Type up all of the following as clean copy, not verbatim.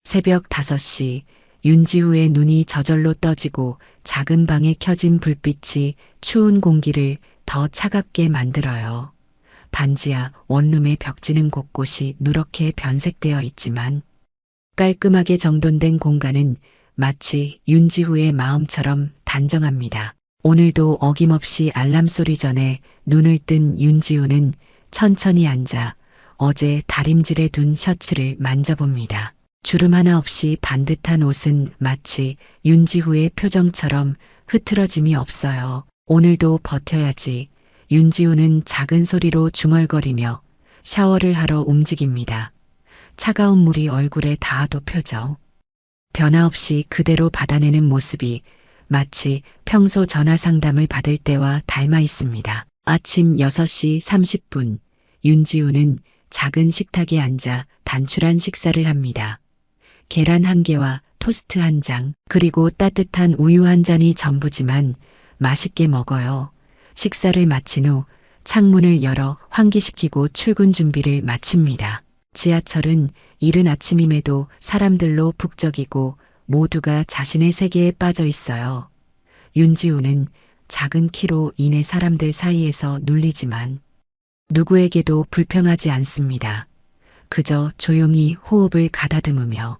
새벽 5시 윤지우의 눈이 저절로 떠지고 작은 방에 켜진 불빛이 추운 공기를 더 차갑게 만들어요. 반지하 원룸의 벽지는 곳곳이 누렇게 변색되어 있지만 깔끔하게 정돈된 공간은 마치 윤지우의 마음처럼 단정합니다. 오늘도 어김없이 알람 소리 전에 눈을 뜬 윤지우는 천천히 앉아 어제 다림질에 둔 셔츠를 만져봅니다. 주름 하나 없이 반듯한 옷은 마치 윤지우의 표정처럼 흐트러짐이 없어요. 오늘도 버텨야지. 윤지우는 작은 소리로 중얼거리며 샤워를 하러 움직입니다. 차가운 물이 얼굴에 닿아도 표정. 변화 없이 그대로 받아내는 모습이 마치 평소 전화 상담을 받을 때와 닮아 있습니다. 아침 6시 30분 윤지우는 작은 식탁에 앉아 단출한 식사를 합니다. 계란 1개와 토스트 1장, 그리고 따뜻한 우유 1잔이 전부지만 맛있게 먹어요. 식사를 마친 후 창문을 열어 환기시키고 출근 준비를 마칩니다. 지하철은 이른 아침임에도 사람들로 북적이고 모두가 자신의 세계에 빠져 있어요. 윤지우는 작은 키로 인해 사람들 사이에서 눌리지만 누구에게도 불평하지 않습니다. 그저 조용히 호흡을 가다듬으며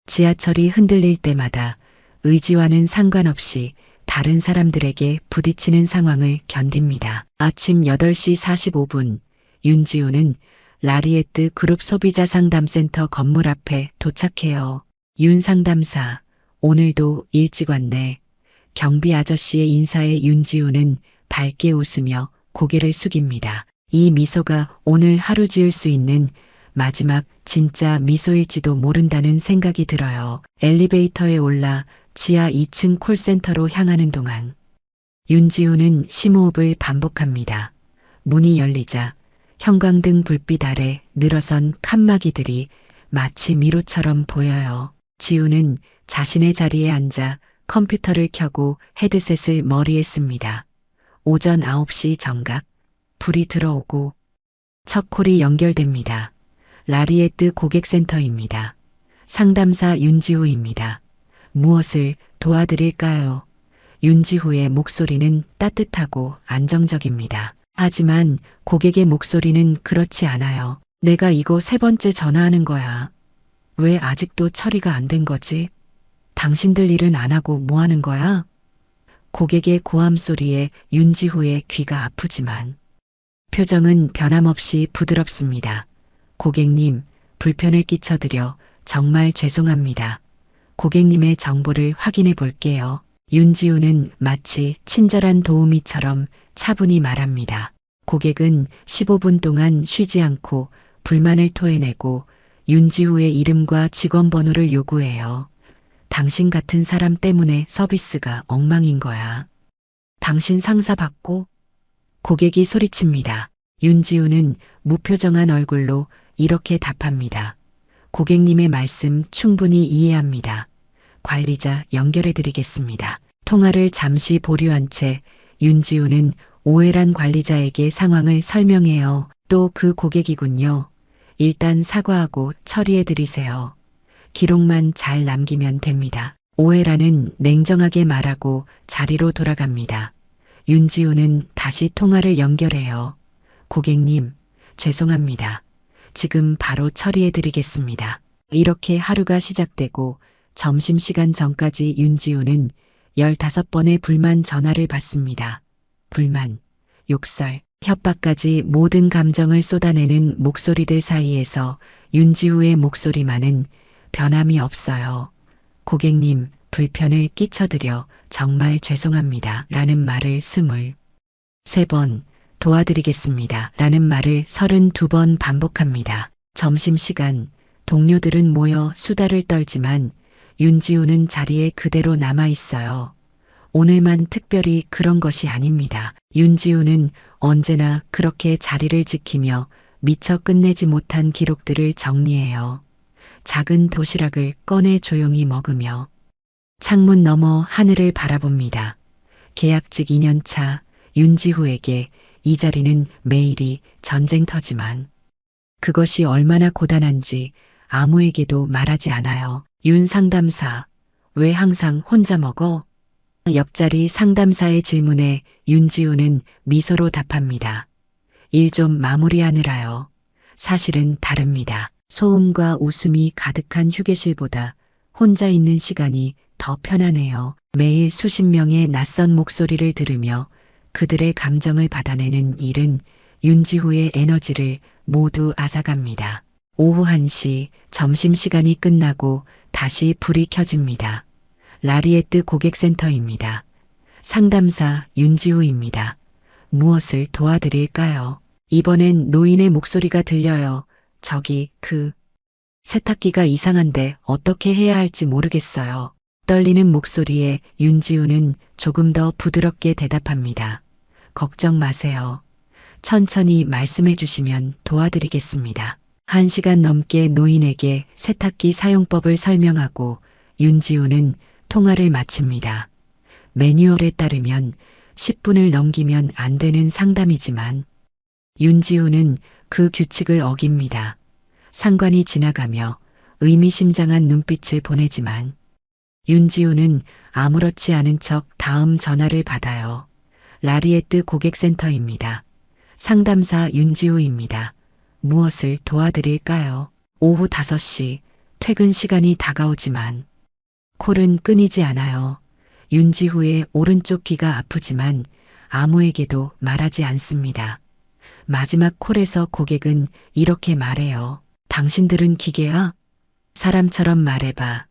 지하철이 흔들릴 때마다 의지와는 상관없이 다른 사람들에게 부딪히는 상황을 견딥니다. 아침 8시 45분 윤지우는 라리에트 그룹 소비자 상담센터 건물 앞에 도착해요. 윤 상담사, 오늘도 일찍 왔네. 경비 아저씨의 인사에 윤지우는 밝게 웃으며 고개를 숙입니다. 이 미소가 오늘 하루 지을 수 있는 마지막 진짜 미소일지도 모른다는 생각이 들어요. 엘리베이터에 올라 지하 2층 콜센터로 향하는 동안 윤지우는 심호흡을 반복합니다. 문이 열리자 형광등 불빛 아래 늘어선 칸막이들이 마치 미로처럼 보여요. 지우는 자신의 자리에 앉아 컴퓨터를 켜고 헤드셋을 머리에 씁니다. 오전 9시 정각, 불이 들어오고 첫 콜이 연결됩니다. 라리에트 고객센터입니다. 상담사 윤지우입니다. 무엇을 도와드릴까요? 윤지우의 목소리는 따뜻하고 안정적입니다. 하지만 고객의 목소리는 그렇지 않아요. 내가 이거 3번째 전화하는 거야. 왜 아직도 처리가 안 된 거지? 당신들 일은 안 하고 뭐 하는 거야? 고객의 고함 소리에 윤지우의 귀가 아프지만 표정은 변함없이 부드럽습니다. 고객님, 불편을 끼쳐드려 정말 죄송합니다. 고객님의 정보를 확인해 볼게요. 윤지우는 마치 친절한 도우미처럼 차분히 말합니다. 고객은 15분 동안 쉬지 않고 불만을 토해내고 윤지우의 이름과 직원 번호를 요구해요. 당신 같은 사람 때문에 서비스가 엉망인 거야. 당신 상사 받고? 고객이 소리칩니다. 윤지우는 무표정한 얼굴로 이렇게 답합니다. 고객님의 말씀 충분히 이해합니다. 관리자 연결해 드리겠습니다. 통화를 잠시 보류한 채 윤지우는 오해란 관리자에게 상황을 설명해요. 또 그 고객이군요. 일단 사과하고 처리해 드리세요. 기록만 잘 남기면 됩니다. 오해라는 냉정하게 말하고 자리로 돌아갑니다. 윤지우는 다시 통화를 연결해요. 고객님, 죄송합니다. 지금 바로 처리해 드리겠습니다. 이렇게 하루가 시작되고 점심시간 전까지 윤지우는 15번의 불만 전화를 받습니다. 불만, 욕설, 협박까지 모든 감정을 쏟아내는 목소리들 사이에서 윤지우의 목소리만은 변함이 없어요. 고객님, 불편을 끼쳐드려 정말 죄송합니다. 라는 말을 23번, 도와드리겠습니다. 라는 말을 32번 반복합니다. 점심시간, 동료들은 모여 수다를 떨지만 윤지우는 자리에 그대로 남아 있어요. 오늘만 특별히 그런 것이 아닙니다. 윤지우는 언제나 그렇게 자리를 지키며 미처 끝내지 못한 기록들을 정리해요. 작은 도시락을 꺼내 조용히 먹으며 창문 너머 하늘을 바라봅니다. 계약직 2년차 윤지우에게 이 자리는 매일이 전쟁터지만 그것이 얼마나 고단한지 아무에게도 말하지 않아요. 윤 상담사, 왜 항상 혼자 먹어? 옆자리 상담사의 질문에 윤지우는 미소로 답합니다. 일 좀 마무리하느라요. 사실은 다릅니다. 소음과 웃음이 가득한 휴게실보다 혼자 있는 시간이 더 편하네요. 매일 수십 명의 낯선 목소리를 들으며 그들의 감정을 받아내는 일은 윤지호의 에너지를 모두 앗아갑니다. 오후 1시 점심시간이 끝나고 다시 불이 켜집니다. 라리에트 고객센터입니다. 상담사 윤지호입니다. 무엇을 도와드릴까요? 이번엔 노인의 목소리가 들려요. 저기 세탁기가 이상한데 어떻게 해야 할지 모르겠어요. 떨리는 목소리에 윤지우는 조금 더 부드럽게 대답합니다. 걱정 마세요. 천천히 말씀해 주시면 도와드리겠습니다. 1시간 넘게 노인에게 세탁기 사용법을 설명하고 윤지우는 통화를 마칩니다. 매뉴얼에 따르면 10분을 넘기면 안 되는 상담이지만 윤지우는 그 규칙을 어깁니다. 상관이 지나가며 의미심장한 눈빛을 보내지만 윤지우는 아무렇지 않은 척 다음 전화를 받아요. 라리에트 고객센터입니다. 상담사 윤지우입니다. 무엇을 도와드릴까요? 오후 5시 퇴근 시간이 다가오지만 콜은 끊이지 않아요. 윤지우의 오른쪽 귀가 아프지만 아무에게도 말하지 않습니다. 마지막 콜에서 고객은 이렇게 말해요. 당신들은 기계야? 사람처럼 말해봐.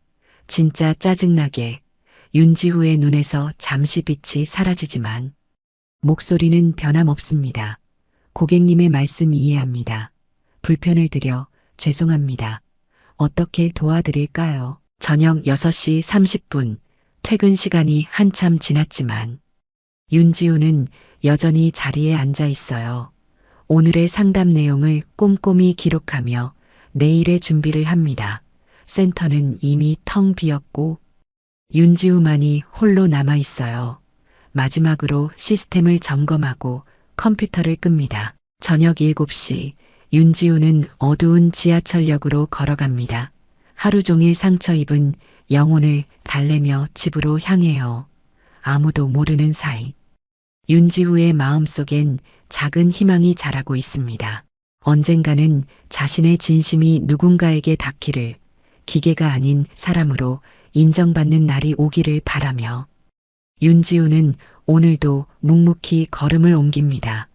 진짜 짜증나게. 윤지우의 눈에서 잠시 빛이 사라지지만 목소리는 변함없습니다. 고객님의 말씀 이해합니다. 불편을 드려 죄송합니다. 어떻게 도와드릴까요? 저녁 6시 30분 퇴근 시간이 한참 지났지만 윤지우는 여전히 자리에 앉아 있어요. 오늘의 상담 내용을 꼼꼼히 기록하며 내일의 준비를 합니다. 센터는 이미 텅 비었고 윤지우만이 홀로 남아 있어요. 마지막으로 시스템을 점검하고 컴퓨터를 끕니다. 저녁 7시 윤지우는 어두운 지하철역으로 걸어갑니다. 하루 종일 상처 입은 영혼을 달래며 집으로 향해요. 아무도 모르는 사이 윤지우의 마음속엔 작은 희망이 자라고 있습니다. 언젠가는 자신의 진심이 누군가에게 닿기를, 기계가 아닌 사람으로 인정받는 날이 오기를 바라며 윤지우는 오늘도 묵묵히 걸음을 옮깁니다.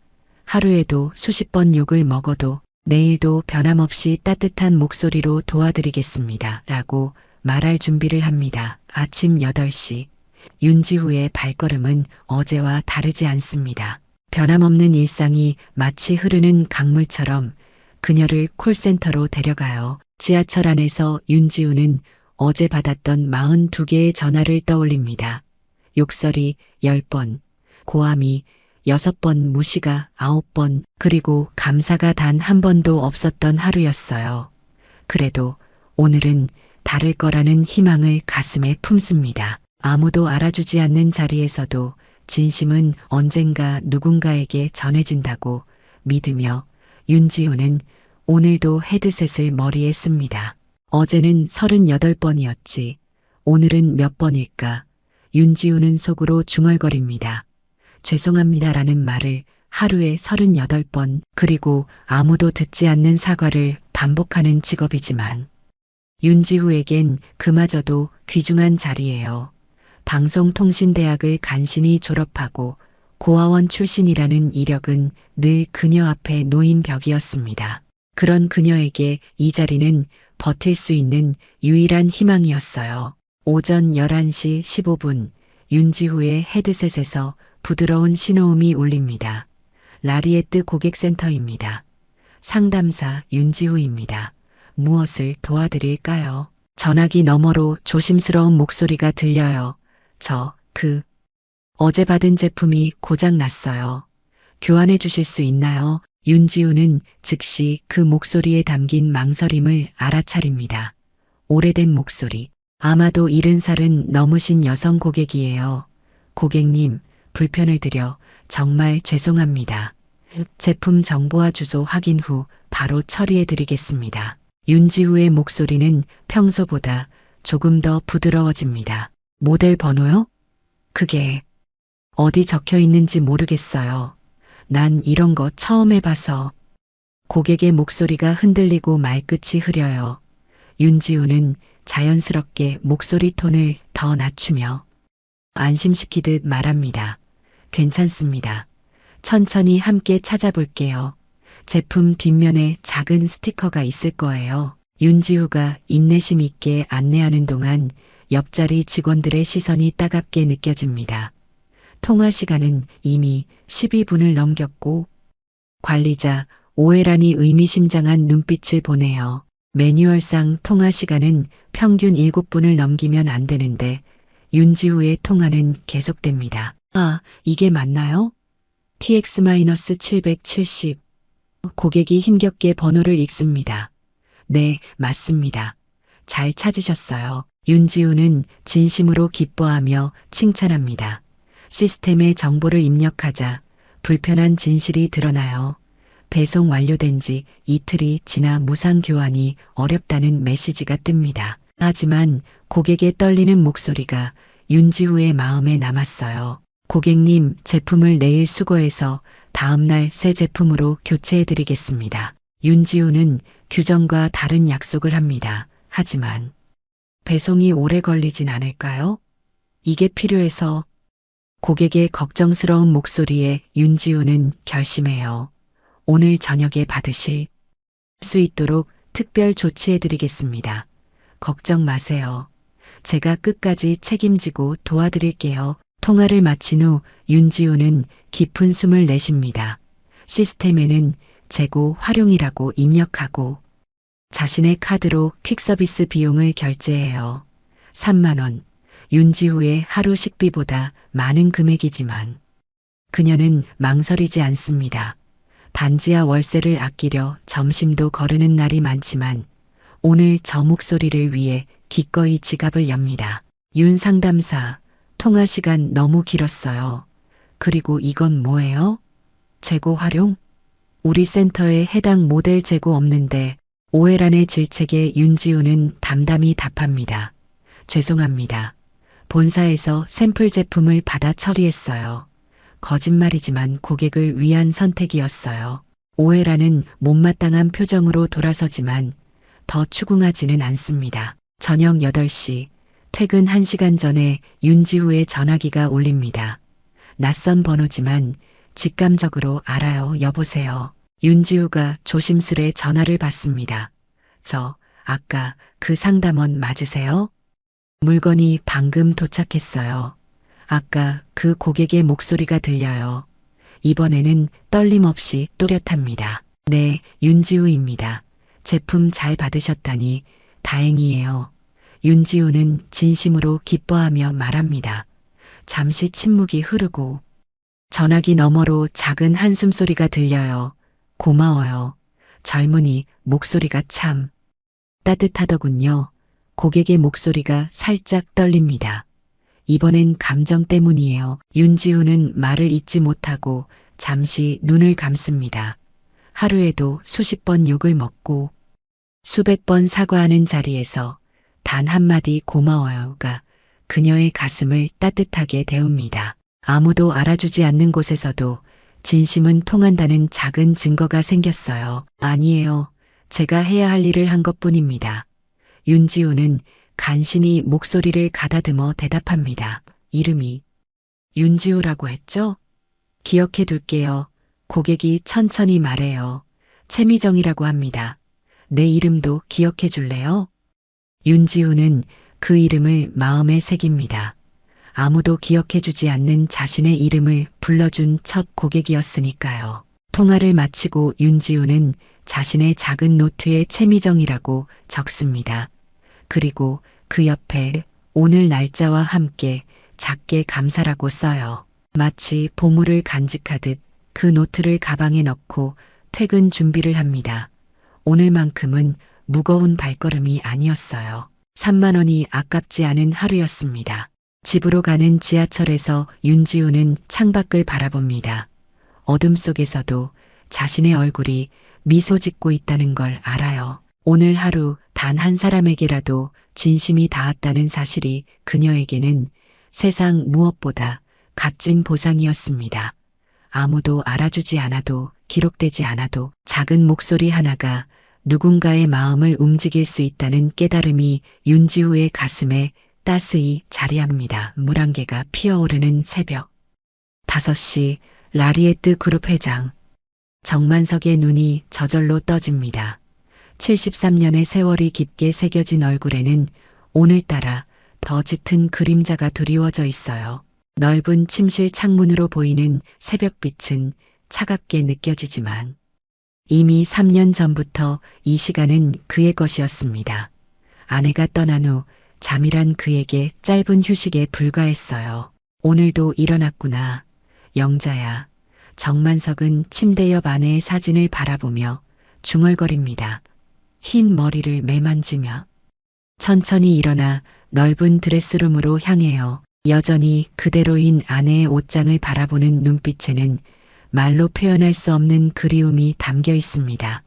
하루에도 수십 번 욕을 먹어도 내일도 변함없이 따뜻한 목소리로 도와드리겠습니다. 라고 말할 준비를 합니다. 아침 8시 윤지우의 발걸음은 어제와 다르지 않습니다. 변함없는 일상이 마치 흐르는 강물처럼 그녀를 콜센터로 데려가요. 지하철 안에서 윤지우는 어제 받았던 42개의 전화를 떠올립니다. 욕설이 10번, 고함이 6번, 무시가 9번, 그리고 감사가 단 한 번도 없었던 하루였어요. 그래도 오늘은 다를 거라는 희망을 가슴에 품습니다. 아무도 알아주지 않는 자리에서도 진심은 언젠가 누군가에게 전해진다고 믿으며 윤지우는 오늘도 헤드셋을 머리에 씁니다. 어제는 38번이었지. 오늘은 몇 번일까? 윤지우는 속으로 중얼거립니다. 죄송합니다라는 말을 하루에 38번, 그리고 아무도 듣지 않는 사과를 반복하는 직업이지만 윤지우에겐 그마저도 귀중한 자리예요. 방송통신대학을 간신히 졸업하고 고아원 출신이라는 이력은 늘 그녀 앞에 놓인 벽이었습니다. 그런 그녀에게 이 자리는 버틸 수 있는 유일한 희망이었어요. 오전 11시 15분 윤지우의 헤드셋에서 부드러운 신호음이 울립니다. 라리에트 고객센터입니다. 상담사 윤지우입니다. 무엇을 도와드릴까요? 전화기 너머로 조심스러운 목소리가 들려요. 어제 받은 제품이 고장 났어요. 교환해 주실 수 있나요? 윤지우는 즉시 그 목소리에 담긴 망설임을 알아차립니다. 오래된 목소리. 아마도 70살은 넘으신 여성 고객이에요. 고객님, 불편을 드려 정말 죄송합니다. 제품 정보와 주소 확인 후 바로 처리해 드리겠습니다. 윤지우의 목소리는 평소보다 조금 더 부드러워집니다. 모델 번호요? 그게 어디 적혀 있는지 모르겠어요. 난 이런 거 처음 해봐서. 고객의 목소리가 흔들리고 말끝이 흐려요. 윤지우는 자연스럽게 목소리 톤을 더 낮추며 안심시키듯 말합니다. 괜찮습니다. 천천히 함께 찾아볼게요. 제품 뒷면에 작은 스티커가 있을 거예요. 윤지우가 인내심 있게 안내하는 동안 옆자리 직원들의 시선이 따갑게 느껴집니다. 통화 시간은 이미 12분을 넘겼고 관리자 오해란이 의미심장한 눈빛을 보내요. 매뉴얼상 통화 시간은 평균 7분을 넘기면 안 되는데 윤지우의 통화는 계속됩니다. 아, 이게 맞나요? TX-770. 고객이 힘겹게 번호를 읽습니다. 네, 맞습니다. 잘 찾으셨어요. 윤지우는 진심으로 기뻐하며 칭찬합니다. 시스템에 정보를 입력하자 불편한 진실이 드러나요. 배송 완료된 지 이틀이 지나 무상 교환이 어렵다는 메시지가 뜹니다. 하지만 고객의 떨리는 목소리가 윤지우의 마음에 남았어요. 고객님, 제품을 내일 수거해서 다음날 새 제품으로 교체해드리겠습니다. 윤지우는 규정과 다른 약속을 합니다. 하지만 배송이 오래 걸리진 않을까요? 이게 필요해서. 고객의 걱정스러운 목소리에 윤지우는 결심해요. 오늘 저녁에 받으실 수 있도록 특별 조치해드리겠습니다. 걱정 마세요. 제가 끝까지 책임지고 도와드릴게요. 통화를 마친 후 윤지우는 깊은 숨을 내쉽니다. 시스템에는 재고 활용이라고 입력하고 자신의 카드로 퀵서비스 비용을 결제해요. 3만 원. 윤지우의 하루 식비보다 많은 금액이지만 그녀는 망설이지 않습니다. 반지하 월세를 아끼려 점심도 거르는 날이 많지만 오늘 저 목소리를 위해 기꺼이 지갑을 엽니다. 윤 상담사, 통화 시간 너무 길었어요. 그리고 이건 뭐예요? 재고 활용? 우리 센터에 해당 모델 재고 없는데. 오해란의 질책에 윤지우는 담담히 답합니다. 죄송합니다. 본사에서 샘플 제품을 받아 처리했어요. 거짓말이지만 고객을 위한 선택이었어요. 오해란은 못마땅한 표정으로 돌아서지만 더 추궁하지는 않습니다. 저녁 8시, 퇴근 1시간 전에 윤지우의 전화기가 울립니다. 낯선 번호지만 직감적으로 알아요. 여보세요. 윤지우가 조심스레 전화를 받습니다. 아까 그 상담원 맞으세요? 물건이 방금 도착했어요. 아까 그 고객의 목소리가 들려요. 이번에는 떨림 없이 또렷합니다. 네, 윤지우입니다. 제품 잘 받으셨다니 다행이에요. 윤지우는 진심으로 기뻐하며 말합니다. 잠시 침묵이 흐르고 전화기 너머로 작은 한숨소리가 들려요. 고마워요. 젊은이 목소리가 참 따뜻하더군요. 고객의 목소리가 살짝 떨립니다. 이번엔 감정 때문이에요. 윤지우는 말을 잇지 못하고 잠시 눈을 감습니다. 하루에도 수십 번 욕을 먹고 수백 번 사과하는 자리에서 단 한마디 고마워요가 그녀의 가슴을 따뜻하게 데웁니다. 아무도 알아주지 않는 곳에서도 진심은 통한다는 작은 증거가 생겼어요. 아니에요. 제가 해야 할 일을 한 것뿐입니다. 윤지우는 간신히 목소리를 가다듬어 대답합니다. 이름이 윤지우라고 했죠? 기억해 둘게요. 고객이 천천히 말해요. 최미정이라고 합니다. 내 이름도 기억해 줄래요? 윤지우는 그 이름을 마음에 새깁니다. 아무도 기억해 주지 않는 자신의 이름을 불러준 첫 고객이었으니까요. 통화를 마치고 윤지우는 자신의 작은 노트에 최미정이라고 적습니다. 그리고 그 옆에 오늘 날짜와 함께 작게 감사라고 써요. 마치 보물을 간직하듯 그 노트를 가방에 넣고 퇴근 준비를 합니다. 오늘만큼은 무거운 발걸음이 아니었어요. 3만 원이 아깝지 않은 하루였습니다. 집으로 가는 지하철에서 윤지우는 창밖을 바라봅니다. 어둠 속에서도 자신의 얼굴이 미소 짓고 있다는 걸 알아요. 오늘 하루 단 한 사람에게라도 진심이 닿았다는 사실이 그녀에게는 세상 무엇보다 값진 보상이었습니다. 아무도 알아주지 않아도 기록되지 않아도 작은 목소리 하나가 누군가의 마음을 움직일 수 있다는 깨달음이 윤지우의 가슴에 따스히 자리합니다. 물안개가 피어오르는 새벽. 5시 라리에트 그룹 회장. 정만석의 눈이 저절로 떠집니다. 73년의 세월이 깊게 새겨진 얼굴에는 오늘따라 더 짙은 그림자가 드리워져 있어요. 넓은 침실 창문으로 보이는 새벽빛은 차갑게 느껴지지만 이미 3년 전부터 이 시간은 그의 것이었습니다. 아내가 떠난 후 잠이란 그에게 짧은 휴식에 불과했어요. 오늘도 일어났구나. 영자야. 정만석은 침대 옆 아내의 사진을 바라보며 중얼거립니다. 흰 머리를 매만지며 천천히 일어나 넓은 드레스룸으로 향해요. 여전히 그대로인 아내의 옷장을 바라보는 눈빛에는 말로 표현할 수 없는 그리움이 담겨 있습니다.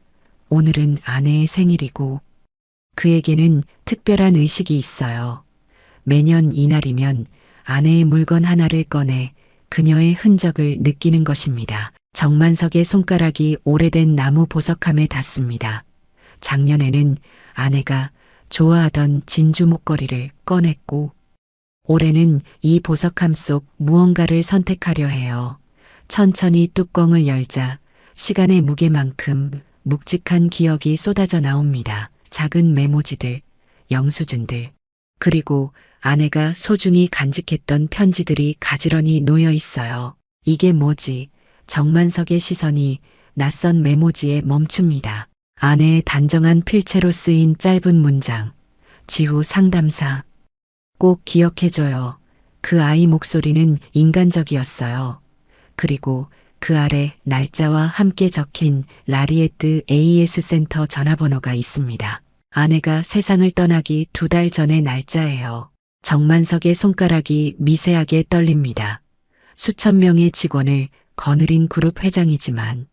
오늘은 아내의 생일이고 그에게는 특별한 의식이 있어요. 매년 이날이면 아내의 물건 하나를 꺼내 그녀의 흔적을 느끼는 것입니다. 정만석의 손가락이 오래된 나무 보석함에 닿습니다. 작년에는 아내가 좋아하던 진주 목걸이를 꺼냈고 올해는 이 보석함 속 무언가를 선택하려 해요. 천천히 뚜껑을 열자 시간의 무게만큼 묵직한 기억이 쏟아져 나옵니다. 작은 메모지들, 영수증들, 그리고 아내가 소중히 간직했던 편지들이 가지런히 놓여 있어요. 이게 뭐지? 정만석의 시선이 낯선 메모지에 멈춥니다. 아내의 단정한 필체로 쓰인 짧은 문장. 지후 상담사. 꼭 기억해줘요. 그 아이 목소리는 인간적이었어요. 그리고 그 아래 날짜와 함께 적힌 라리에트 AS 센터 전화번호가 있습니다. 아내가 세상을 떠나기 2달 전의 날짜예요. 정만석의 손가락이 미세하게 떨립니다. 수천 명의 직원을 거느린 그룹 회장이지만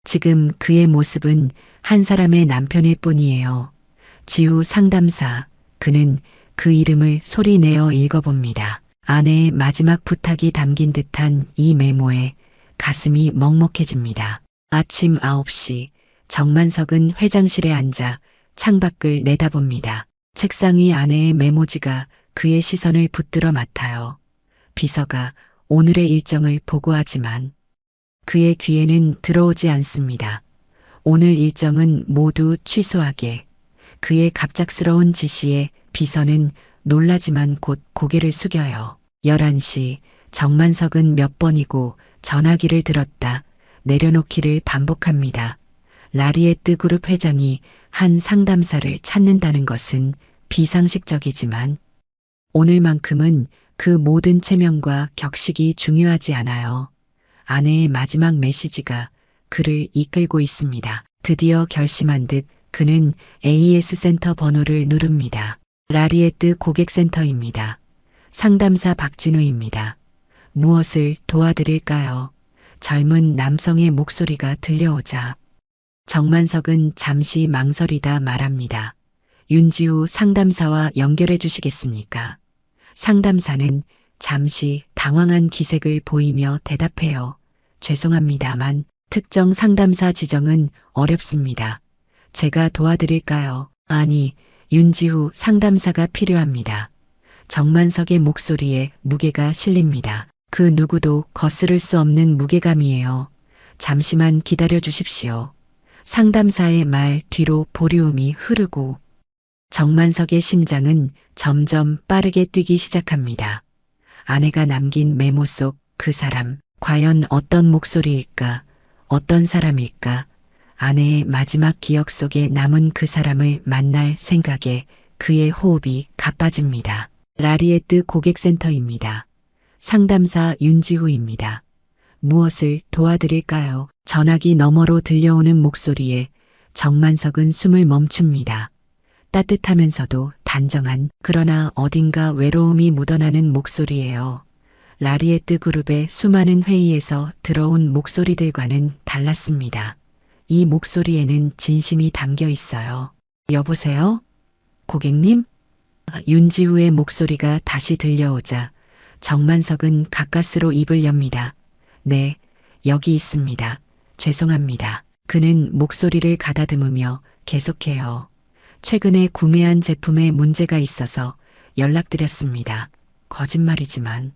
지금 그의 모습은 한 사람의 남편일 뿐이에요. 지우 상담사. 그는 그 이름을 소리내어 읽어봅니다. 아내의 마지막 부탁이 담긴 듯한 이 메모에 가슴이 먹먹해집니다. 아침 9시 정만석은 회장실에 앉아 창밖을 내다봅니다. 책상 위 아내의 메모지가 그의 시선을 붙들어 맡아요. 비서가 오늘의 일정을 보고하지만 그의 귀에는 들어오지 않습니다. 오늘 일정은 모두 취소하게. 그의 갑작스러운 지시에 비서는 놀라지만 곧 고개를 숙여요. 11시 정만석은 몇 번이고 전화기를 들었다 내려놓기를 반복합니다. 라리에트 그룹 회장이 한 상담사를 찾는다는 것은 비상식적이지만 오늘만큼은 그 모든 체면과 격식이 중요하지 않아요. 아내의 마지막 메시지가 그를 이끌고 있습니다. 드디어 결심한 듯 그는 AS 센터 번호를 누릅니다. 라리에트 고객센터입니다. 상담사 박진우입니다. 무엇을 도와드릴까요? 젊은 남성의 목소리가 들려오자 정만석은 잠시 망설이다 말합니다. 윤지우 상담사와 연결해 주시겠습니까? 상담사는 잠시 당황한 기색을 보이며 대답해요. 죄송합니다만 특정 상담사 지정은 어렵습니다. 제가 도와드릴까요? 아니, 윤지우 상담사가 필요합니다. 정만석의 목소리에 무게가 실립니다. 그 누구도 거스를 수 없는 무게감이에요. 잠시만 기다려 주십시오. 상담사의 말 뒤로 보리움이 흐르고 정만석의 심장은 점점 빠르게 뛰기 시작합니다. 아내가 남긴 메모 속 그 사람, 과연 어떤 목소리일까? 어떤 사람일까? 아내의 마지막 기억 속에 남은 그 사람을 만날 생각에 그의 호흡이 가빠집니다. 라리에트 고객센터입니다. 상담사 윤지후입니다. 무엇을 도와드릴까요? 전화기 너머로 들려오는 목소리에 정만석은 숨을 멈춥니다. 따뜻하면서도 단정한 그러나 어딘가 외로움이 묻어나는 목소리예요. 라리에트 그룹의 수많은 회의에서 들어온 목소리들과는 달랐습니다. 이 목소리에는 진심이 담겨 있어요. 여보세요? 고객님? 윤지우의 목소리가 다시 들려오자 정만석은 가까스로 입을 엽니다. 네, 여기 있습니다. 죄송합니다. 그는 목소리를 가다듬으며 계속해요. 최근에 구매한 제품에 문제가 있어서 연락드렸습니다. 거짓말이지만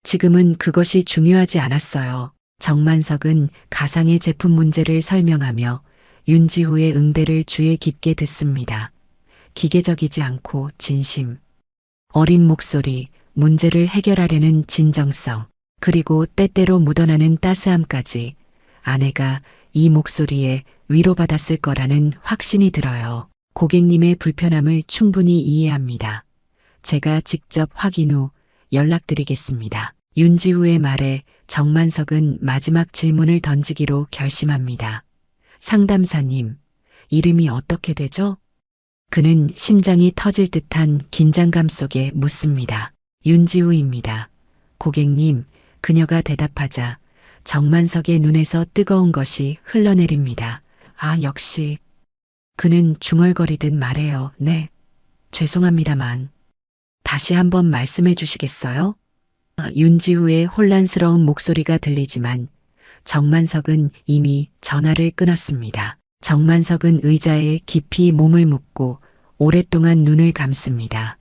지금은 그것이 중요하지 않았어요. 정만석은 가상의 제품 문제를 설명하며 윤지우의 응대를 주의 깊게 듣습니다. 기계적이지 않고 진심. 어린 목소리, 문제를 해결하려는 진정성, 그리고 때때로 묻어나는 따스함까지 아내가 이 목소리에 위로받았을 거라는 확신이 들어요. 고객님의 불편함을 충분히 이해합니다. 제가 직접 확인 후 연락드리겠습니다. 윤지우의 말에 정만석은 마지막 질문을 던지기로 결심합니다. 상담사님, 이름이 어떻게 되죠? 그는 심장이 터질 듯한 긴장감 속에 묻습니다. 윤지우입니다. 고객님, 그녀가 대답하자 정만석의 눈에서 뜨거운 것이 흘러내립니다. 아, 역시. 그는 중얼거리듯 말해요. 네, 죄송합니다만. 다시 한번 말씀해 주시겠어요? 윤지우의 혼란스러운 목소리가 들리지만 정만석은 이미 전화를 끊었습니다. 정만석은 의자에 깊이 몸을 묻고 오랫동안 눈을 감습니다.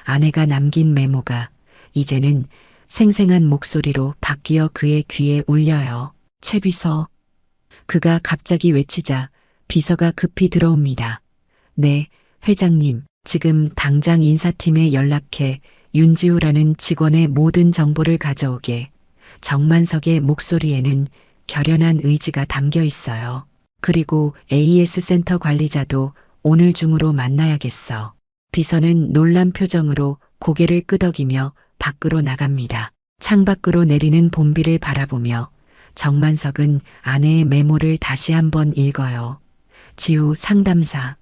아내가 남긴 메모가 이제는 생생한 목소리로 바뀌어 그의 귀에 울려요. 최 비서. 그가 갑자기 외치자 비서가 급히 들어옵니다. 네, 회장님, 지금 당장 인사팀에 연락해 윤지우라는 직원의 모든 정보를 가져오게. 정만석의 목소리에는 결연한 의지가 담겨 있어요. 그리고 AS 센터 관리자도 오늘 중으로 만나야겠어. 비서는 놀란 표정으로 고개를 끄덕이며 밖으로 나갑니다. 창밖으로 내리는 봄비를 바라보며 정만석은 아내의 메모를 다시 한번 읽어요. 지우 상담사.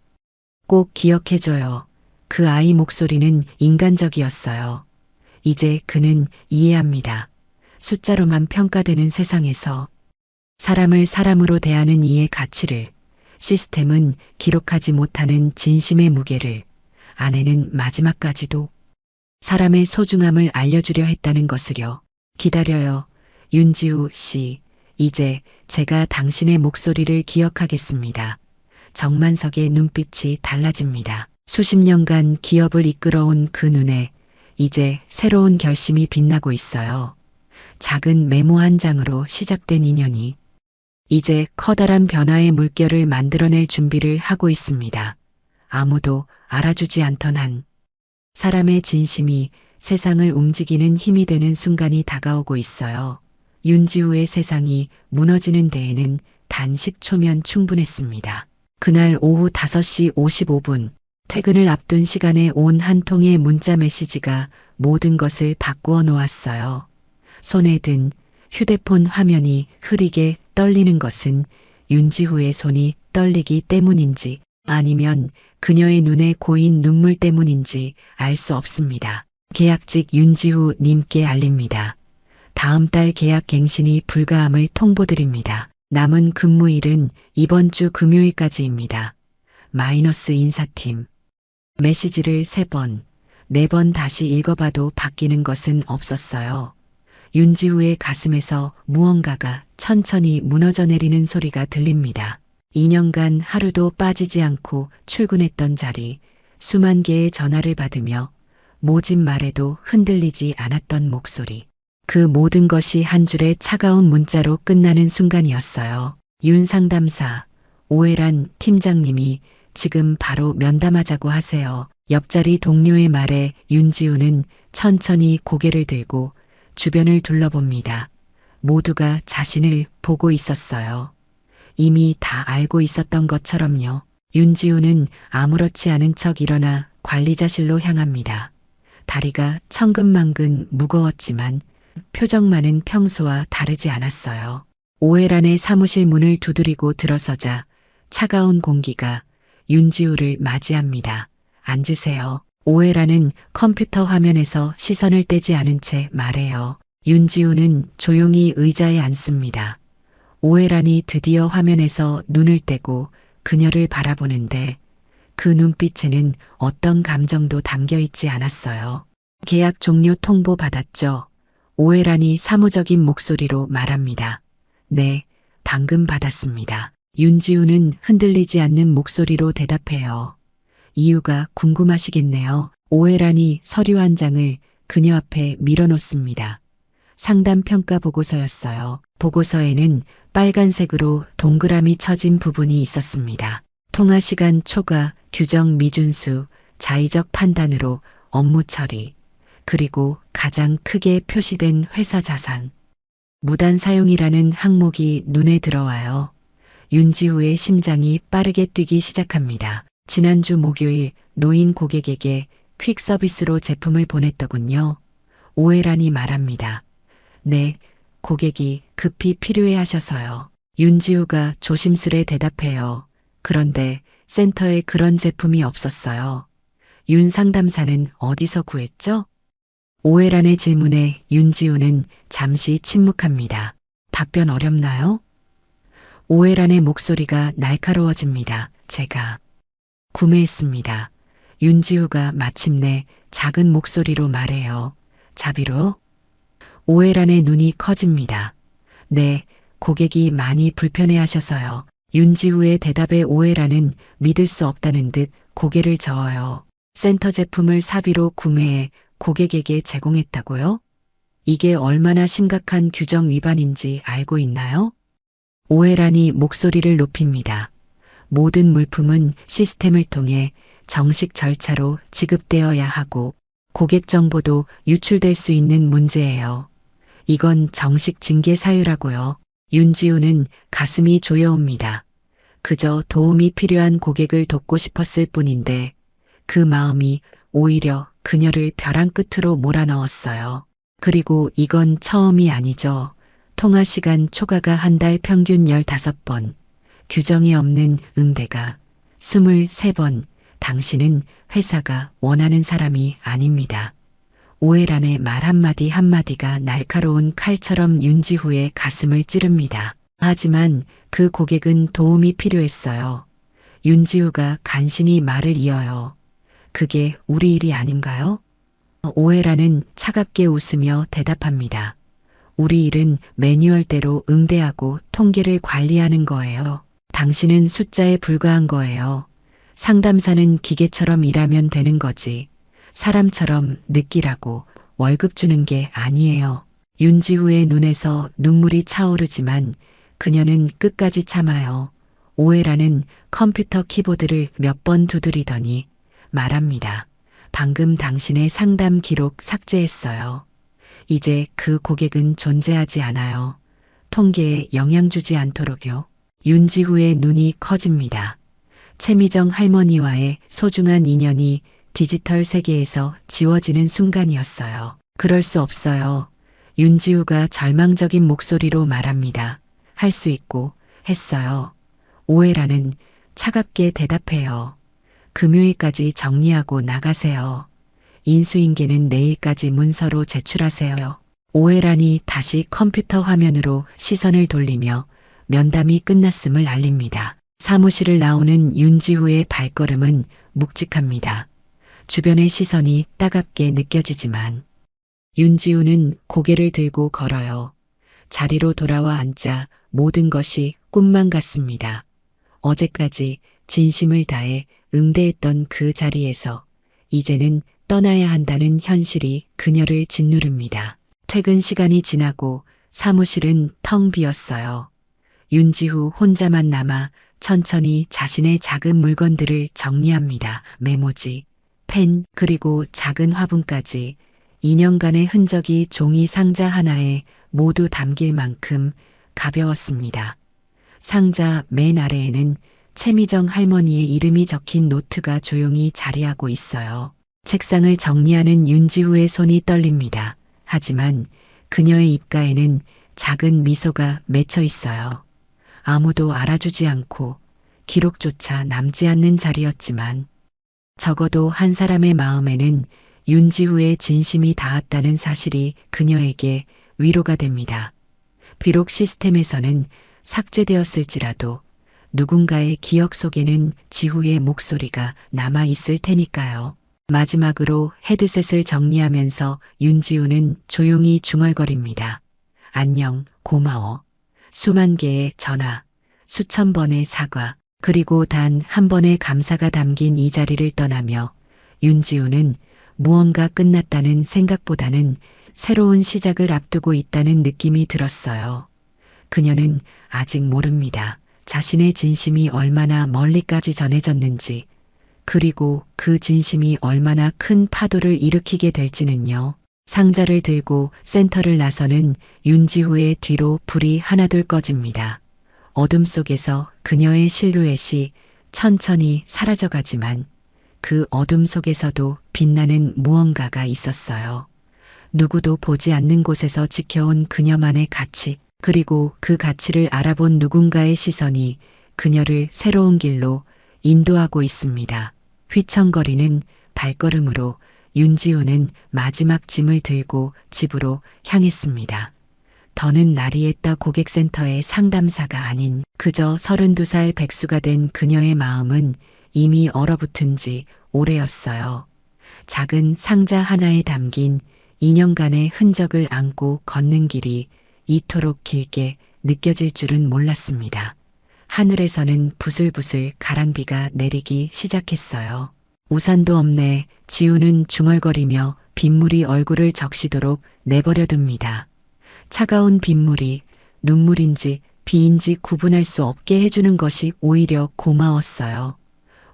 꼭 기억해줘요. 그 아이 목소리는 인간적이었어요. 이제 그는 이해합니다. 숫자로만 평가되는 세상에서 사람을 사람으로 대하는 이의 가치를, 시스템은 기록하지 못하는 진심의 무게를, 아내는 마지막까지도 사람의 소중함을 알려주려 했다는 것을요. 기다려요. 윤지우 씨, 이제 제가 당신의 목소리를 기억하겠습니다. 정만석의 눈빛이 달라집니다. 수십 년간 기업을 이끌어온 그 눈에 이제 새로운 결심이 빛나고 있어요. 작은 메모 한 장으로 시작된 인연이 이제 커다란 변화의 물결을 만들어낼 준비를 하고 있습니다. 아무도 알아주지 않던 한 사람의 진심이 세상을 움직이는 힘이 되는 순간이 다가오고 있어요. 윤지우의 세상이 무너지는 데에는 단 10초면 충분했습니다. 그날 오후 5시 55분, 퇴근을 앞둔 시간에 온 한 통의 문자 메시지가 모든 것을 바꾸어 놓았어요. 손에 든 휴대폰 화면이 흐리게 떨리는 것은 윤지후의 손이 떨리기 때문인지 아니면 그녀의 눈에 고인 눈물 때문인지 알 수 없습니다. 계약직 윤지후 님께 알립니다. 다음 달 계약 갱신이 불가함을 통보드립니다. 남은 근무일은 이번 주 금요일까지입니다. 마이너스 인사팀. 메시지를 3번, 4번 다시 읽어봐도 바뀌는 것은 없었어요. 윤지우의 가슴에서 무언가가 천천히 무너져 내리는 소리가 들립니다. 2년간 하루도 빠지지 않고 출근했던 자리, 수만 개의 전화를 받으며 모진 말에도 흔들리지 않았던 목소리. 그 모든 것이 한 줄의 차가운 문자로 끝나는 순간이었어요. 윤 상담사, 오해란 팀장님이 지금 바로 면담하자고 하세요. 옆자리 동료의 말에 윤지우는 천천히 고개를 들고 주변을 둘러봅니다. 모두가 자신을 보고 있었어요. 이미 다 알고 있었던 것처럼요. 윤지우는 아무렇지 않은 척 일어나 관리자실로 향합니다. 다리가 천근만근 무거웠지만 표정만은 평소와 다르지 않았어요. 오해란의 사무실 문을 두드리고 들어서자 차가운 공기가 윤지우를 맞이합니다. 앉으세요. 오해란은 컴퓨터 화면에서 시선을 떼지 않은 채 말해요. 윤지우는 조용히 의자에 앉습니다. 오해란이 드디어 화면에서 눈을 떼고 그녀를 바라보는데 그 눈빛에는 어떤 감정도 담겨 있지 않았어요. 계약 종료 통보 받았죠? 오해란이 사무적인 목소리로 말합니다. 네, 방금 받았습니다. 윤지우는 흔들리지 않는 목소리로 대답해요. 이유가 궁금하시겠네요. 오해란이 서류 한 장을 그녀 앞에 밀어놓습니다. 상담 평가 보고서였어요. 보고서에는 빨간색으로 동그라미 쳐진 부분이 있었습니다. 통화 시간 초과, 규정 미준수, 자의적 판단으로 업무 처리, 그리고 가장 크게 표시된 회사 자산, 무단 사용이라는 항목이 눈에 들어와요. 윤지우의 심장이 빠르게 뛰기 시작합니다. 지난주 목요일 노인 고객에게 퀵 서비스로 제품을 보냈더군요. 오해란이 말합니다. 네, 고객이 급히 필요해 하셔서요. 윤지우가 조심스레 대답해요. 그런데 센터에 그런 제품이 없었어요. 윤 상담사는 어디서 구했죠? 오해란의 질문에 윤지우는 잠시 침묵합니다. 답변 어렵나요? 오해란의 목소리가 날카로워집니다. 제가 구매했습니다. 윤지우가 마침내 작은 목소리로 말해요. 자비로? 오해란의 눈이 커집니다. 네, 고객이 많이 불편해하셔서요. 윤지우의 대답에 오해란은 믿을 수 없다는 듯 고개를 저어요. 센터 제품을 사비로 구매해 고객에게 제공했다고요? 이게 얼마나 심각한 규정 위반인지 알고 있나요? 오해란이 목소리를 높입니다. 모든 물품은 시스템을 통해 정식 절차로 지급되어야 하고 고객 정보도 유출될 수 있는 문제예요. 이건 정식 징계 사유라고요. 윤지우는 가슴이 조여옵니다. 그저 도움이 필요한 고객을 돕고 싶었을 뿐인데 그 마음이 오히려 그녀를 벼랑 끝으로 몰아넣었어요. 그리고 이건 처음이 아니죠. 통화 시간 초과가 한 달 평균 15번, 규정이 없는 응대가 23번, 당신은 회사가 원하는 사람이 아닙니다. 오해란의 말 한마디 한마디가 날카로운 칼처럼 윤지우의 가슴을 찌릅니다. 하지만 그 고객은 도움이 필요했어요. 윤지우가 간신히 말을 이어요. 그게 우리 일이 아닌가요? 오해란은 차갑게 웃으며 대답합니다. 우리 일은 매뉴얼대로 응대하고 통계를 관리하는 거예요. 당신은 숫자에 불과한 거예요. 상담사는 기계처럼 일하면 되는 거지. 사람처럼 느끼라고 월급 주는 게 아니에요. 윤지우의 눈에서 눈물이 차오르지만 그녀는 끝까지 참아요. 오해란은 컴퓨터 키보드를 몇 번 두드리더니 말합니다. 방금 당신의 상담 기록 삭제했어요. 이제 그 고객은 존재하지 않아요. 통계에 영향 주지 않도록요. 윤지우의 눈이 커집니다. 최미정 할머니와의 소중한 인연이 디지털 세계에서 지워지는 순간이었어요. 그럴 수 없어요. 윤지우가 절망적인 목소리로 말합니다. 할 수 있고 했어요. 오해란은 차갑게 대답해요. 금요일까지 정리하고 나가세요. 인수인계는 내일까지 문서로 제출하세요. 오해란이 다시 컴퓨터 화면으로 시선을 돌리며 면담이 끝났음을 알립니다. 사무실을 나오는 윤지우의 발걸음은 묵직합니다. 주변의 시선이 따갑게 느껴지지만 윤지우는 고개를 들고 걸어요. 자리로 돌아와 앉자 모든 것이 꿈만 같습니다. 어제까지 진심을 다해 응대했던 그 자리에서 이제는 떠나야 한다는 현실이 그녀를 짓누릅니다. 퇴근 시간이 지나고 사무실은 텅 비었어요. 윤지우 혼자만 남아 천천히 자신의 작은 물건들을 정리합니다. 메모지, 펜, 그리고 작은 화분까지 2년간의 흔적이 종이 상자 하나에 모두 담길 만큼 가벼웠습니다. 상자 맨 아래에는 최미정 할머니의 이름이 적힌 노트가 조용히 자리하고 있어요. 책상을 정리하는 윤지우의 손이 떨립니다. 하지만 그녀의 입가에는 작은 미소가 맺혀 있어요. 아무도 알아주지 않고 기록조차 남지 않는 자리였지만 적어도 한 사람의 마음에는 윤지우의 진심이 닿았다는 사실이 그녀에게 위로가 됩니다. 비록 시스템에서는 삭제되었을지라도 누군가의 기억 속에는 지후의 목소리가 남아 있을 테니까요. 마지막으로 헤드셋을 정리하면서 윤지우는 조용히 중얼거립니다. 안녕, 고마워. 수만 개의 전화, 수천 번의 사과, 그리고 단 한 번의 감사가 담긴 이 자리를 떠나며 윤지우는 무언가 끝났다는 생각보다는 새로운 시작을 앞두고 있다는 느낌이 들었어요. 그녀는 아직 모릅니다. 자신의 진심이 얼마나 멀리까지 전해졌는지, 그리고 그 진심이 얼마나 큰 파도를 일으키게 될지는요. 상자를 들고 센터를 나서는 윤지후의 뒤로 불이 하나둘 꺼집니다. 어둠 속에서 그녀의 실루엣이 천천히 사라져가지만 그 어둠 속에서도 빛나는 무언가가 있었어요. 누구도 보지 않는 곳에서 지켜온 그녀만의 가치, 그리고 그 가치를 알아본 누군가의 시선이 그녀를 새로운 길로 인도하고 있습니다. 휘청거리는 발걸음으로 윤지우는 마지막 짐을 들고 집으로 향했습니다. 더는 라리에타 고객센터의 상담사가 아닌 그저 32살 백수가 된 그녀의 마음은 이미 얼어붙은 지 오래였어요. 작은 상자 하나에 담긴 2년간의 흔적을 안고 걷는 길이 이토록 길게 느껴질 줄은 몰랐습니다. 하늘에서는 부슬부슬 가랑비가 내리기 시작했어요. 우산도 없네. 지우는 중얼거리며 빗물이 얼굴을 적시도록 내버려둡니다. 차가운 빗물이 눈물인지 비인지 구분할 수 없게 해주는 것이 오히려 고마웠어요.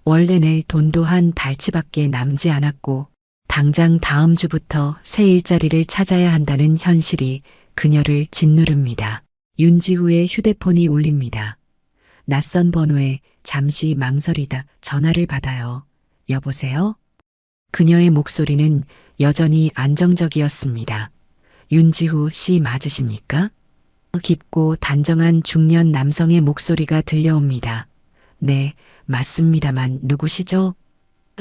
원래 낼 돈도 한 달치밖에 남지 않았고 당장 다음 주부터 새 일자리를 찾아야 한다는 현실이 그녀를 짓누릅니다. 윤지후의 휴대폰이 울립니다. 낯선 번호에 잠시 망설이다 전화를 받아요. 여보세요? 그녀의 목소리는 여전히 안정적이었습니다. 윤지후 씨 맞으십니까? 깊고 단정한 중년 남성의 목소리가 들려옵니다. 네, 맞습니다만 누구시죠?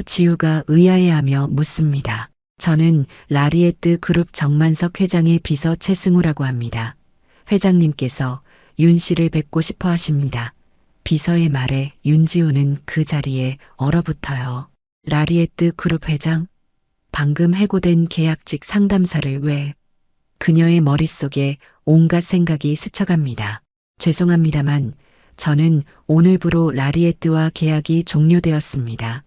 지우가 의아해하며 묻습니다. 저는 라리에트 그룹 정만석 회장의 비서 최승우라고 합니다. 회장님께서 윤 씨를 뵙고 싶어 하십니다. 비서의 말에 윤지우는 그 자리에 얼어붙어요. 라리에트 그룹 회장? 방금 해고된 계약직 상담사를 왜? 그녀의 머릿속에 온갖 생각이 스쳐갑니다. 죄송합니다만 저는 오늘부로 라리에트와 계약이 종료되었습니다.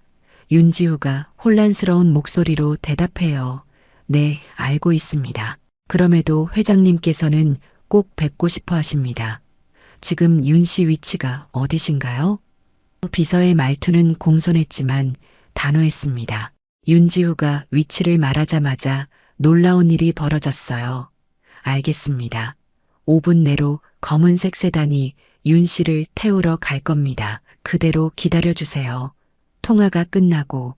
윤지우가 혼란스러운 목소리로 대답해요. 네, 알고 있습니다. 그럼에도 회장님께서는 꼭 뵙고 싶어 하십니다. 지금 윤 씨 위치가 어디신가요? 비서의 말투는 공손했지만 단호했습니다. 윤지우가 위치를 말하자마자 놀라운 일이 벌어졌어요. 알겠습니다. 5분 내로 검은색 세단이 윤 씨를 태우러 갈 겁니다. 그대로 기다려주세요. 통화가 끝나고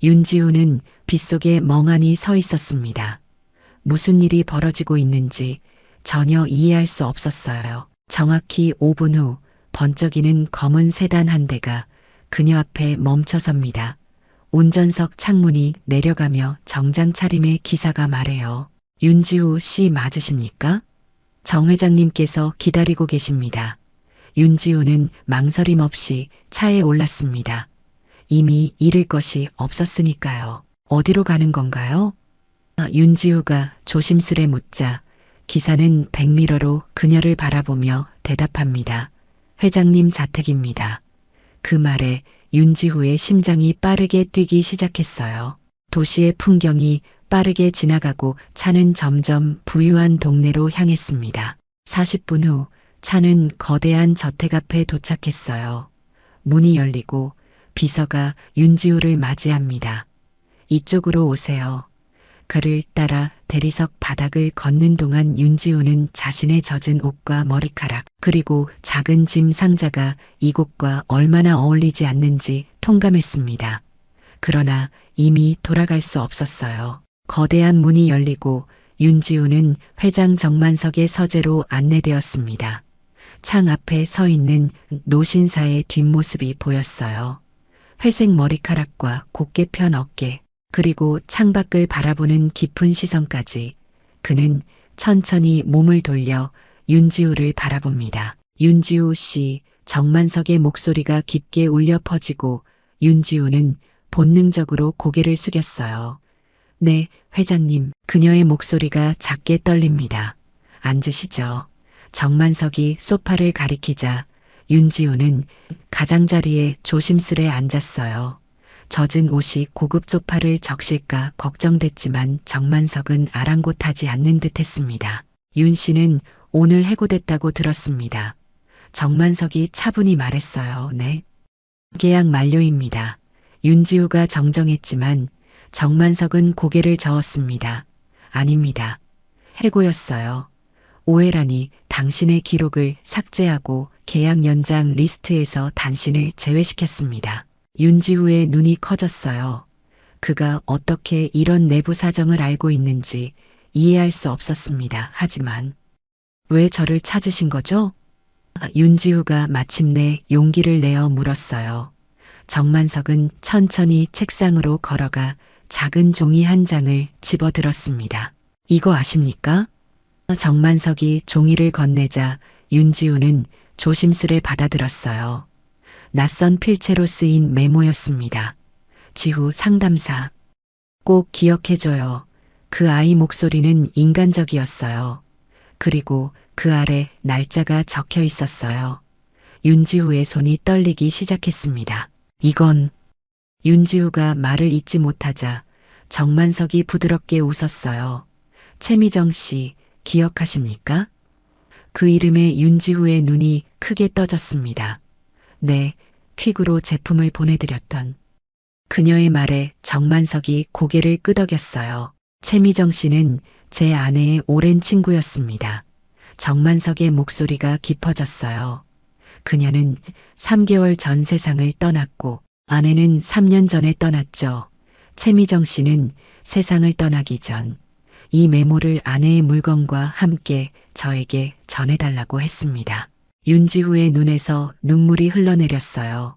윤지우는 빗속에 멍하니 서 있었습니다. 무슨 일이 벌어지고 있는지 전혀 이해할 수 없었어요. 정확히 5분 후 번쩍이는 검은 세단 한 대가 그녀 앞에 멈춰섭니다. 운전석 창문이 내려가며 정장 차림의 기사가 말해요. 윤지우 씨 맞으십니까? 정 회장님께서 기다리고 계십니다. 윤지우는 망설임 없이 차에 올랐습니다. 이미 잃을 것이 없었으니까요. 어디로 가는 건가요? 윤지우가 조심스레 묻자 기사는 백미러로 그녀를 바라보며 대답합니다. 회장님 자택입니다. 그 말에 윤지후의 심장이 빠르게 뛰기 시작했어요. 도시의 풍경이 빠르게 지나가고 차는 점점 부유한 동네로 향했습니다. 40분 후 차는 거대한 저택 앞에 도착했어요. 문이 열리고 비서가 윤지우를 맞이합니다. 이쪽으로 오세요. 그를 따라 대리석 바닥을 걷는 동안 윤지우는 자신의 젖은 옷과 머리카락 그리고 작은 짐 상자가 이곳과 얼마나 어울리지 않는지 통감했습니다. 그러나 이미 돌아갈 수 없었어요. 거대한 문이 열리고 윤지우는 회장 정만석의 서재로 안내되었습니다. 창 앞에 서 있는 노신사의 뒷모습이 보였어요. 회색 머리카락과 곱게 편 어깨, 그리고 창밖을 바라보는 깊은 시선까지 그는 천천히 몸을 돌려 윤지우를 바라봅니다. 윤지우 씨, 정만석의 목소리가 깊게 울려 퍼지고 윤지우는 본능적으로 고개를 숙였어요. 네, 회장님. 그녀의 목소리가 작게 떨립니다. 앉으시죠. 정만석이 소파를 가리키자 윤지우는 가장자리에 조심스레 앉았어요. 젖은 옷이 고급 소파를 적실까 걱정됐지만 정만석은 아랑곳하지 않는 듯 했습니다. 윤 씨는 오늘 해고됐다고 들었습니다. 정만석이 차분히 말했어요. 네. 계약 만료입니다. 윤지우가 정정했지만 정만석은 고개를 저었습니다. 아닙니다. 해고였어요. 오해라니 당신의 기록을 삭제하고 계약 연장 리스트에서 당신을 제외시켰습니다. 윤지우의 눈이 커졌어요. 그가 어떻게 이런 내부 사정을 알고 있는지 이해할 수 없었습니다. 하지만 왜 저를 찾으신 거죠? 윤지우가 마침내 용기를 내어 물었어요. 정만석은 천천히 책상으로 걸어가 작은 종이 한 장을 집어들었습니다. 이거 아십니까? 정만석이 종이를 건네자 윤지우는 조심스레 받아들었어요. 낯선 필체로 쓰인 메모였습니다. 지후 상담사. 꼭 기억해줘요. 그 아이 목소리는 인간적이었어요. 그리고 그 아래 날짜가 적혀 있었어요. 윤지우의 손이 떨리기 시작했습니다. 이건 윤지우가 말을 잇지 못하자 정만석이 부드럽게 웃었어요. 최미정 씨 기억하십니까? 그 이름에 윤지우의 눈이 크게 떠졌습니다. 네, 퀵으로 제품을 보내드렸던. 그녀의 말에 정만석이 고개를 끄덕였어요. 최미정 씨는 제 아내의 오랜 친구였습니다. 정만석의 목소리가 깊어졌어요. 그녀는 3개월 전 세상을 떠났고 아내는 3년 전에 떠났죠. 최미정 씨는 세상을 떠나기 전 이 메모를 아내의 물건과 함께 저에게 전해달라고 했습니다. 윤지우의 눈에서 눈물이 흘러내렸어요.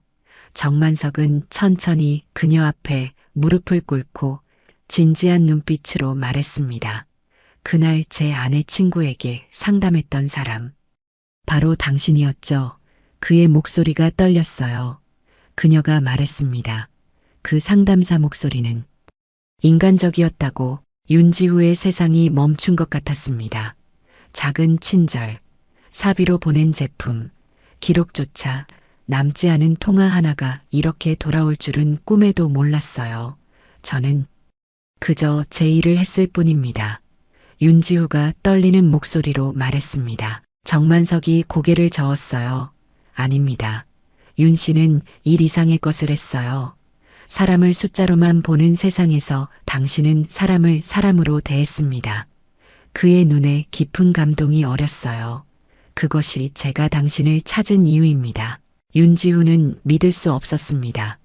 정만석은 천천히 그녀 앞에 무릎을 꿇고 진지한 눈빛으로 말했습니다. 그날 제 아내 친구에게 상담했던 사람. 바로 당신이었죠. 그의 목소리가 떨렸어요. 그녀가 말했습니다. 그 상담사 목소리는 인간적이었다고. 윤지우의 세상이 멈춘 것 같았습니다. 작은 친절, 사비로 보낸 제품, 기록조차 남지 않은 통화 하나가 이렇게 돌아올 줄은 꿈에도 몰랐어요. 저는 그저 제 일을 했을 뿐입니다. 윤지우가 떨리는 목소리로 말했습니다. 정만석이 고개를 저었어요. 아닙니다. 윤 씨는 일 이상의 것을 했어요. 사람을 숫자로만 보는 세상에서 당신은 사람을 사람으로 대했습니다. 그의 눈에 깊은 감동이 어렸어요. 그것이 제가 당신을 찾은 이유입니다. 윤지우는 믿을 수 없었습니다.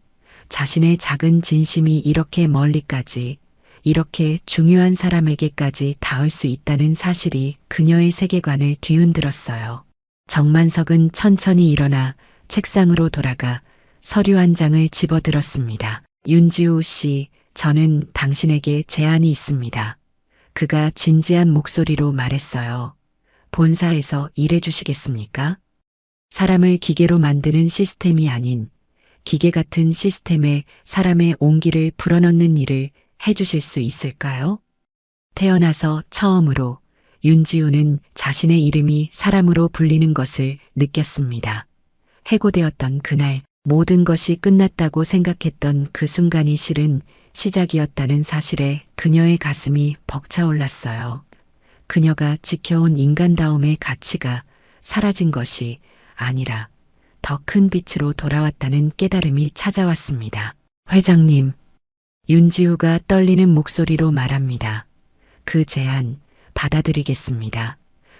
자신의 작은 진심이 이렇게 멀리까지, 이렇게 중요한 사람에게까지 닿을 수 있다는 사실이 그녀의 세계관을 뒤흔들었어요. 정만석은 천천히 일어나 책상으로 돌아가 서류 한 장을 집어들었습니다. 윤지우 씨, 저는 당신에게 제안이 있습니다. 그가 진지한 목소리로 말했어요. 본사에서 일해 주시겠습니까? 사람을 기계로 만드는 시스템이 아닌 기계 같은 시스템에 사람의 온기를 불어넣는 일을 해주실 수 있을까요? 태어나서 처음으로 윤지우는 자신의 이름이 사람으로 불리는 것을 느꼈습니다. 해고되었던 그날 모든 것이 끝났다고 생각했던 그 순간이 실은 시작이었다는 사실에 그녀의 가슴이 벅차올랐어요. 그녀가 지켜온 인간다움의 가치가 사라진 것이 아니라 더 큰 빛으로 돌아왔다는 깨달음이 찾아왔습니다. 회장님, 윤지우가 떨리는 목소리로 말합니다. 그 제안 받아들이겠습니다.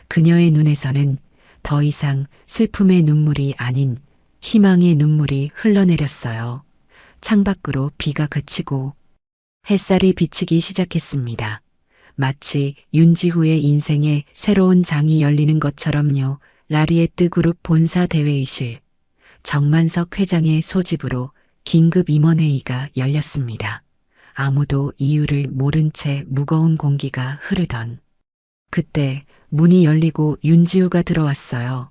그녀의 눈에서는 더 이상 슬픔의 눈물이 아닌 희망의 눈물이 흘러내렸어요. 창밖으로 비가 그치고 햇살이 비치기 시작했습니다. 마치 윤지후의 인생에 새로운 장이 열리는 것처럼요. 라리에트 그룹 본사 대회의실. 정만석 회장의 소집으로 긴급 임원회의가 열렸습니다. 아무도 이유를 모른 채 무거운 공기가 흐르던 그때 문이 열리고 윤지우가 들어왔어요.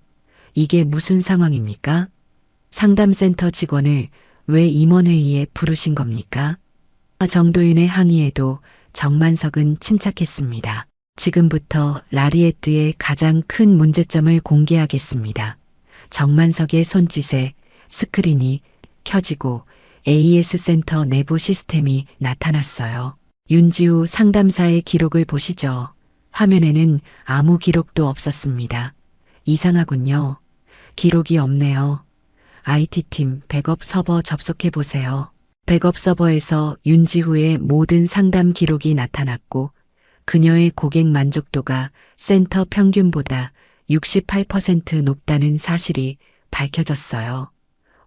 이게 무슨 상황입니까? 상담센터 직원을 왜 임원회의에 부르신 겁니까? 정도윤의 항의에도 정만석은 침착했습니다. 지금부터 라리에트의 가장 큰 문제점을 공개하겠습니다. 정만석의 손짓에 스크린이 켜지고 AES 센터 내부 시스템이 나타났어요. 윤지우 상담사의 기록을 보시죠. 화면에는 아무 기록도 없었습니다. 이상하군요. 기록이 없네요. IT팀 백업 서버 접속해 보세요. 백업 서버에서 윤지후의 모든 상담 기록이 나타났고 그녀의 고객 만족도가 센터 평균보다 68% 높다는 사실이 밝혀졌어요.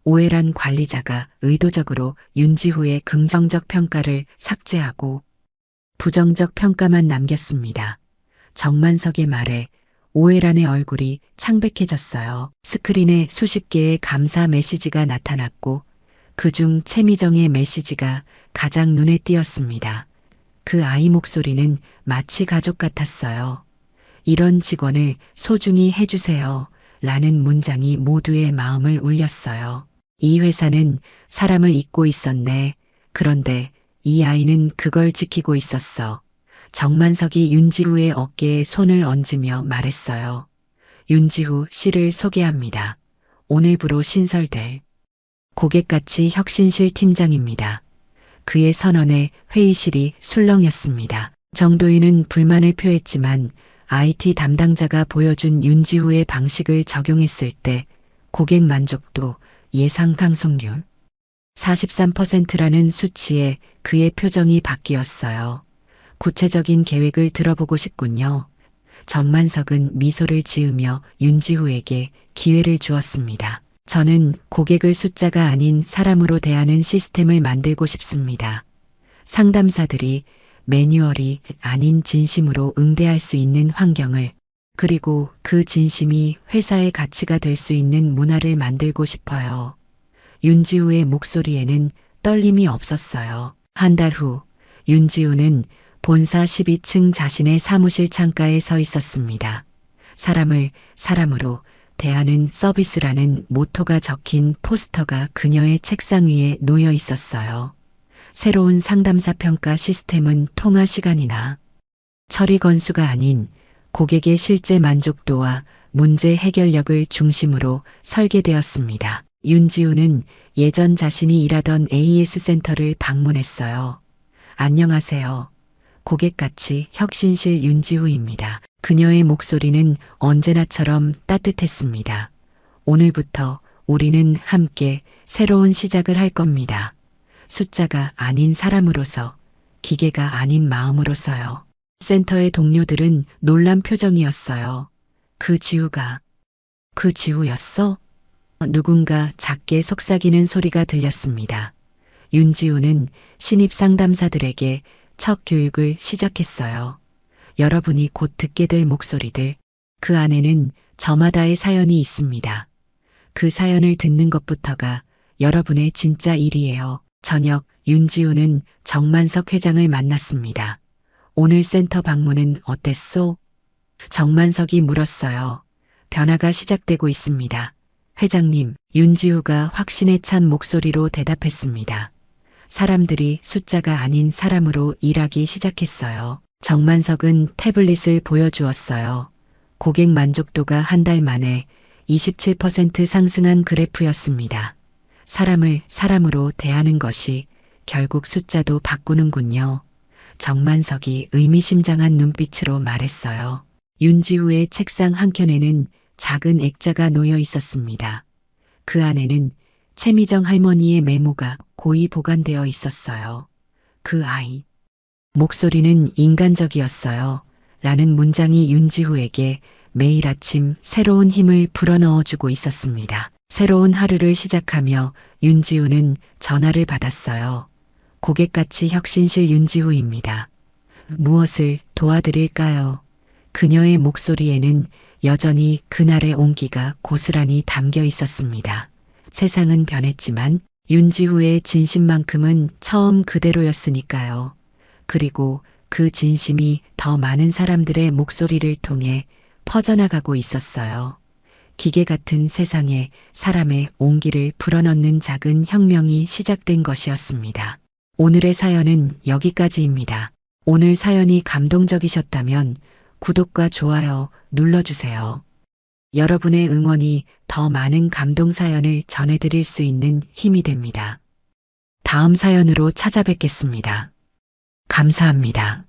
오해란 관리자가 의도적으로 윤지후의 긍정적 평가를 삭제하고 부정적 평가만 남겼습니다. 정만석의 말에 오해란의 얼굴이 창백해졌어요. 스크린에 수십 개의 감사 메시지가 나타났고 그중 최미정의 메시지가 가장 눈에 띄었습니다. 그 아이 목소리는 마치 가족 같았어요. 이런 직원을 소중히 해주세요. 라는 문장이 모두의 마음을 울렸어요. 이 회사는 사람을 잊고 있었네. 그런데 이 아이는 그걸 지키고 있었어. 정만석이 윤지후의 어깨에 손을 얹으며 말했어요. 윤지후 씨를 소개합니다. 오늘부로 신설될 고객가치 혁신실 팀장입니다. 그의 선언에 회의실이 술렁였습니다. 정도윤은 불만을 표했지만 IT 담당자가 보여준 윤지후의 방식을 적용했을 때 고객 만족도 예상 강성률 43%라는 수치에 그의 표정이 바뀌었어요. 구체적인 계획을 들어보고 싶군요. 정만석은 미소를 지으며 윤지후에게 기회를 주었습니다. 저는 고객을 숫자가 아닌 사람으로 대하는 시스템을 만들고 싶습니다. 상담사들이 매뉴얼이 아닌 진심으로 응대할 수 있는 환경을, 그리고 그 진심이 회사의 가치가 될 수 있는 문화를 만들고 싶어요. 윤지우의 목소리에는 떨림이 없었어요. 한 달 후, 윤지우는 본사 12층 자신의 사무실 창가에 서 있었습니다. 사람을 사람으로 대하는 서비스라는 모토가 적힌 포스터가 그녀의 책상 위에 놓여 있었어요. 새로운 상담사 평가 시스템은 통화 시간이나 처리 건수가 아닌 고객의 실제 만족도와 문제 해결력을 중심으로 설계되었습니다. 윤지우는 예전 자신이 일하던 AES 센터를 방문했어요. 안녕하세요. 고객가치 혁신실 윤지우입니다. 그녀의 목소리는 언제나처럼 따뜻했습니다. 오늘부터 우리는 함께 새로운 시작을 할 겁니다. 숫자가 아닌 사람으로서, 기계가 아닌 마음으로서요. 센터의 동료들은 놀란 표정이었어요. 그 지우였어? 누군가 작게 속삭이는 소리가 들렸습니다. 윤지우는 신입 상담사들에게 첫 교육을 시작했어요. 여러분이 곧 듣게 될 목소리들, 그 안에는 저마다의 사연이 있습니다. 그 사연을 듣는 것부터가 여러분의 진짜 일이에요. 저녁, 윤지우는 정만석 회장을 만났습니다. 오늘 센터 방문은 어땠소? 정만석이 물었어요. 변화가 시작되고 있습니다. 회장님, 윤지우가 확신에 찬 목소리로 대답했습니다. 사람들이 숫자가 아닌 사람으로 일하기 시작했어요. 정만석은 태블릿을 보여주었어요. 고객 만족도가 한 달 만에 27% 상승한 그래프였습니다. 사람을 사람으로 대하는 것이 결국 숫자도 바꾸는군요. 정만석이 의미심장한 눈빛으로 말했어요. 윤지우의 책상 한켠에는 작은 액자가 놓여 있었습니다. 그 안에는 최미정 할머니의 메모가 고이 보관되어 있었어요. 그 아이. 목소리는 인간적이었어요. 라는 문장이 윤지우에게 매일 아침 새로운 힘을 불어넣어주고 있었습니다. 새로운 하루를 시작하며 윤지우는 전화를 받았어요. 고객가치 혁신실 윤지우입니다. 무엇을 도와드릴까요? 그녀의 목소리에는 여전히 그날의 온기가 고스란히 담겨 있었습니다. 세상은 변했지만 윤지우의 진심만큼은 처음 그대로였으니까요. 그리고 그 진심이 더 많은 사람들의 목소리를 통해 퍼져나가고 있었어요. 기계 같은 세상에 사람의 온기를 불어넣는 작은 혁명이 시작된 것이었습니다. 오늘의 사연은 여기까지입니다. 오늘 사연이 감동적이셨다면 구독과 좋아요 눌러주세요. 여러분의 응원이 더 많은 감동 사연을 전해드릴 수 있는 힘이 됩니다. 다음 사연으로 찾아뵙겠습니다. 감사합니다.